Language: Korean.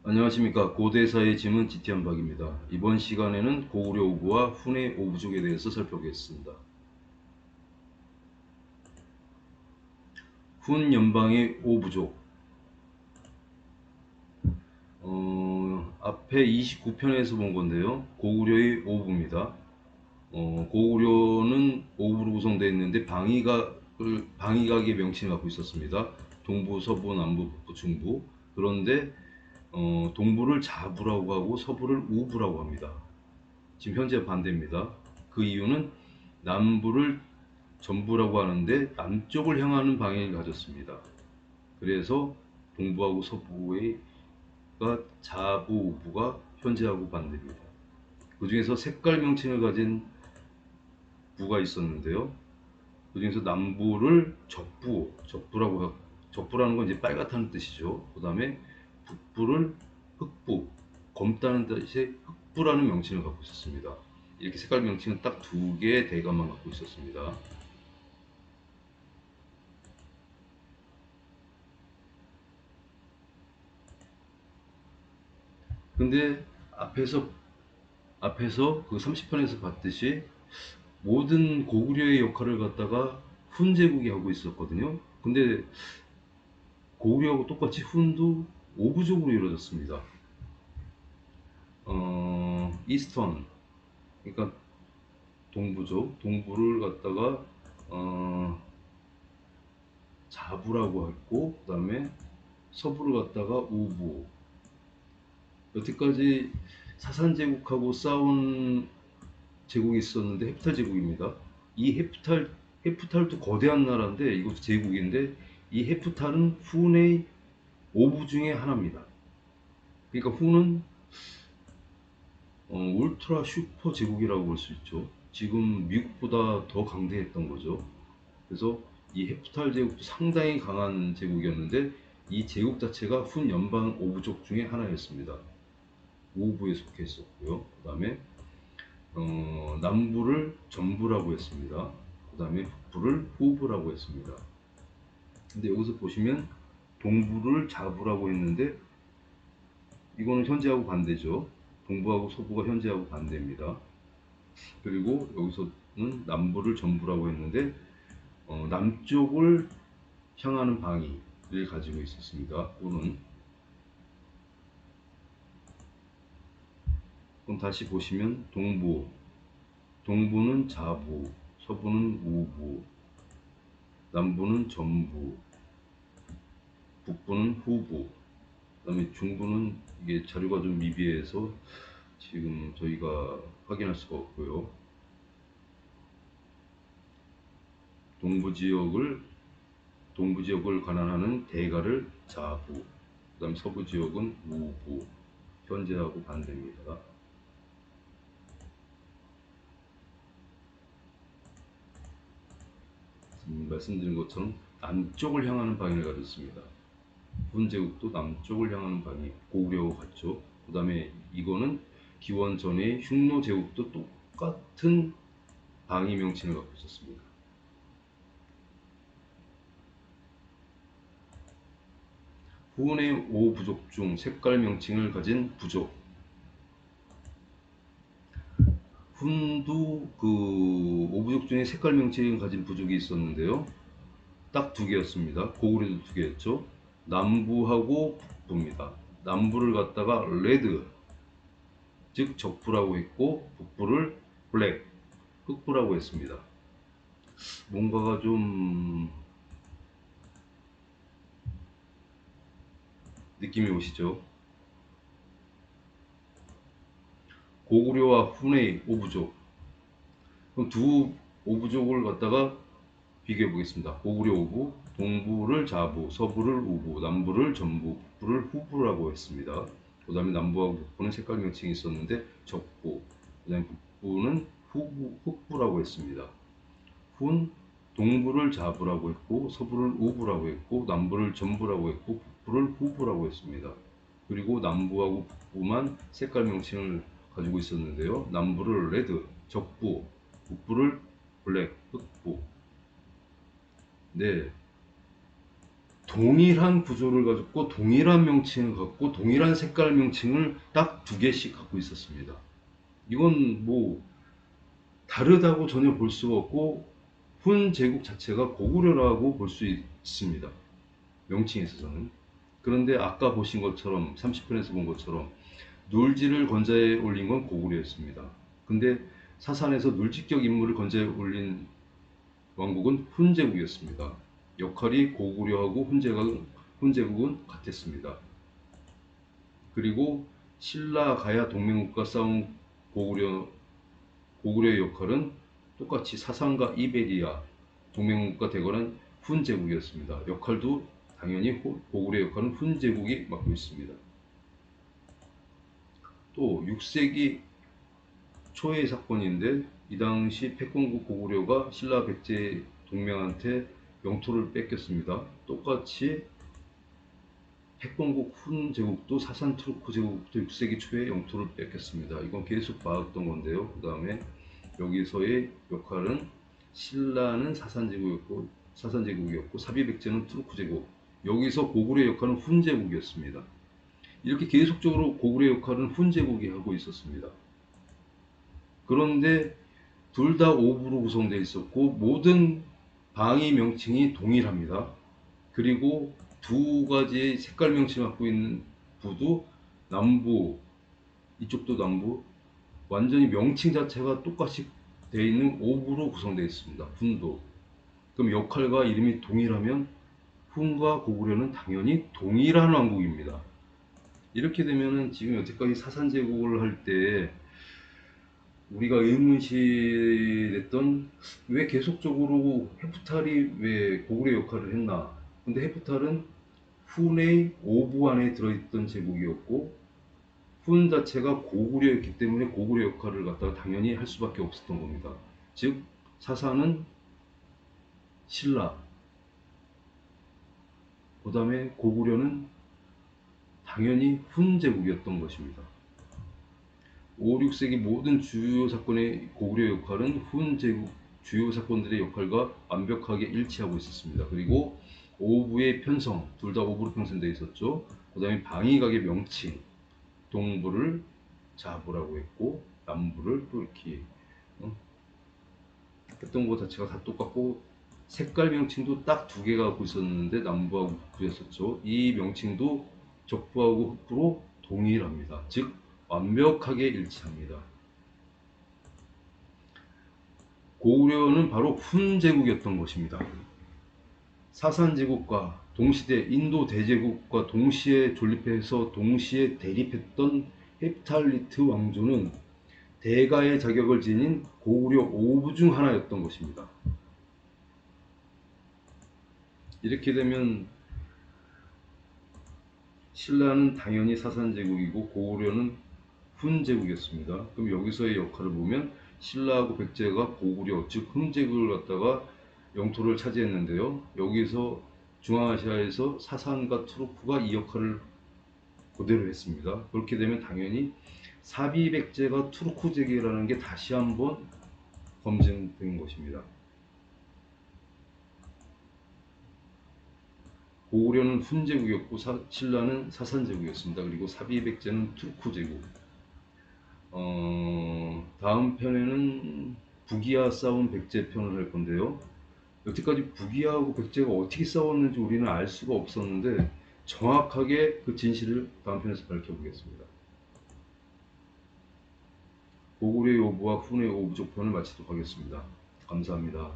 안녕하십니까. 고대사의 짐은 지티한박입니다. 이번 시간에는 고구려 오부와 훈의 오부족에 대해서 살펴보겠습니다. 훈 연방의 오부족. 앞에 29편에서 본 건데요. 고구려의 오부입니다. 고구려는 오부로 구성되어 있는데 방위각의 명칭을 갖고 있었습니다. 동부, 서부, 남부, 북부, 중부. 그런데 동부를 자부라고 하고 서부를 우부라고 합니다. 지금 현재 반대입니다. 그 이유는 남부를 전부라고 하는데 남쪽을 향하는 방향을 가졌습니다. 그래서 동부하고 서부가 자부, 우부가 현재하고 반대입니다. 그 중에서 색깔 명칭을 가진 부가 있었는데요. 그 중에서 남부를 적부라는 건 이제 빨갛다는 뜻이죠. 그 다음에 북부를 흑부, 검다는 뜻의 흑부라는 명칭을 갖고 있었습니다. 이렇게 색깔 명칭은 딱 두 개의 대가만 갖고 있었습니다. 근데 앞에서 그 30편에서 봤듯이 모든 고구려의 역할을 갖다가 훈 제국이 하고 있었거든요. 근데 고구려하고 똑같이 훈도 오부족으로 이루어졌습니다. 이스턴, 그러니까 동부를 갖다가 자부라고 했고, 그 다음에 서부를 갖다가 우부. 여태까지 사산 제국하고 싸운 제국이 있었는데 헤프탈 제국입니다. 이 헤프탈도 거대한 나라인데 이것도 제국인데 이 헤프탈은 훈의 오부 중에 하나입니다. 그러니까 훈은 울트라 슈퍼 제국이라고 볼 수 있죠. 지금 미국보다 더 강대했던 거죠. 그래서 이 헤프탈 제국도 상당히 강한 제국이었는데 이 제국 자체가 훈 연방 오부족 중에 하나였습니다. 오부에 속해 있었고요. 그 다음에 남부를 전부라고 했습니다. 그 다음에 북부를 후부라고 했습니다. 근데 여기서 보시면 동부를 자부라고 했는데 이거는 현재하고 반대죠. 동부하고 서부가 현재하고 반대입니다. 그리고 여기서는 남부를 전부라고 했는데 남쪽을 향하는 방위를 가지고 있었습니다. 또는 그럼 다시 보시면 동부는 자부, 서부는 우부, 남부는 전부, 북부는 후부, 그 다음에 중부는 이게 자료가 좀 미비해서 지금 저희가 확인할 수가 없고요. 동부 지역을 관할하는 대가를 자부, 그 다음 서부 지역은 우부, 현재하고 반대입니다. 말씀드린 것처럼 남쪽을 향하는 방향을 가졌습니다. 훈제국도 남쪽을 향하는 방향, 고구려와 같죠. 그 다음에 이거는 기원 전의 흉노 제국도 똑같은 방위 명칭을 갖고 있었습니다. 훈의 5부족 중 색깔 명칭을 가진 부족. 훈도 그 5부족 중에 색깔 명칭을 가진 부족이 있었는데요. 딱 두 개였습니다. 고구려도 두 개였죠. 남부하고 북부입니다. 남부를 갖다가 레드, 즉 적부라고 했고 북부를 블랙, 흑부라고 했습니다. 뭔가가 좀 느낌이 오시죠? 고구려와 훈의 오부족. 그럼 두 오부족을 갖다가 비교해 보겠습니다. 고구려 오부, 동부를 자부, 서부를 우부, 남부를 전부, 북부를 후부라고 했습니다. 그 다음에 남부하고 북부는 색깔 명칭이 있었는데 적부, 그 다음에 북부는 흑부라고 했습니다. 훈, 동부를 자부라고 했고 서부를 우부라고 했고 남부를 전부라고 했고 북부를 후부라고 했습니다. 그리고 남부하고 북부만 색깔 명칭을 가지고 있었는데요. 남부를 레드, 적부, 북부를 블랙, 흑부. 네, 동일한 구조를 가졌고 동일한 명칭을 갖고 동일한 색깔 명칭을 딱 두 개씩 갖고 있었습니다. 이건 뭐 다르다고 전혀 볼 수가 없고 훈 제국 자체가 고구려라고 볼 수 있습니다. 명칭에 있어서는. 그런데 아까 보신 것처럼 30편에서 본 것처럼 눌지를 건자에 올린 건 고구려였습니다. 근데 사산에서 눌지격 인물을 건자에 올린 왕국은 훈제국이었습니다. 역할이 고구려하고 훈제국은 같았습니다. 그리고 신라 가야 동맹국과 싸운 고구려의 역할은 똑같이 사상과 이베리아 동맹국가 대거란 훈제국이었습니다. 역할도 당연히 고구려 역할은 훈제국이 맡고 있습니다. 또 6세기 초의 사건인데 이 당시 패권국 고구려가 신라 백제 동맹한테 영토를 뺏겼습니다. 똑같이 패권국 훈제국도 사산 투르크 제국도 6세기 초에 영토를 뺏겼습니다. 이건 계속 봐왔던 건데요. 그 다음에 여기서의 역할은 신라는 사산제국이었고 사비백제는 투르크 제국. 여기서 고구려의 역할은 훈제국이었습니다. 이렇게 계속적으로 고구려의 역할은 훈제국이 하고 있었습니다. 그런데 둘 다 오부로 구성되어 있었고 모든 방위 명칭이 동일합니다. 그리고 두 가지의 색깔 명칭을 갖고 있는 부도 남부, 이쪽도 남부, 완전히 명칭 자체가 똑같이 되어 있는 오부로 구성되어 있습니다. 훈도. 그럼 역할과 이름이 동일하면 훈과 고구려는 당연히 동일한 왕국입니다. 이렇게 되면은 지금 여태까지 사산제국을 할 때 우리가 의문시했던 왜 계속적으로 헤프탈이 왜 고구려 역할을 했나? 근데 헤프탈은 훈의 오부 안에 들어있던 제국이었고 훈 자체가 고구려였기 때문에 고구려 역할을 갖다가 당연히 할 수밖에 없었던 겁니다. 즉 사사는 신라, 그 다음에 고구려는 당연히 훈 제국이었던 것입니다. 5, 6세기 모든 주요 사건의 고구려 역할은 훈 제국 주요 사건들의 역할과 완벽하게 일치하고 있었습니다. 그리고 오부의 편성, 둘 다 오부로 편성되어 있었죠. 그 다음에 방위각의 명칭, 동부를 자부라고 했고 남부를 또 이렇게 했던 것 자체가 다 똑같고 색깔 명칭도 딱 두 개가 갖고 있었는데 남부하고 북부였었죠. 이 명칭도 적부하고 흑부로 동일합니다. 즉 완벽하게 일치합니다. 고구려는 바로 훈제국이었던 것입니다. 사산제국과 동시대 인도 대제국과 동시에 존립해서 동시에 대립했던 헵탈리트 왕조는 대가의 자격을 지닌 고구려 5부 중 하나였던 것입니다. 이렇게 되면 신라는 당연히 사산제국이고 고구려는 훈제국이었습니다. 그럼 여기서의 역할을 보면 신라하고 백제가 고구려 즉 훈제국을 갖다가 영토를 차지했는데요. 여기서 중앙아시아에서 사산과 투르크가 이 역할을 그대로 했습니다. 그렇게 되면 당연히 사비백제가 투르크제국이라는 게 다시 한번 검증된 것입니다. 고구려는 훈제국이었고 신라는 사산제국이었습니다. 그리고 사비백제는 투르크제국. 다음 편에는 북이와 싸운 백제 편을 할 건데요. 여태까지 북이하고 백제가 어떻게 싸웠는지 우리는 알 수가 없었는데 정확하게 그 진실을 다음 편에서 밝혀보겠습니다. 고구려의 오부와 훈의 오부족 편을 마치도록 하겠습니다. 감사합니다.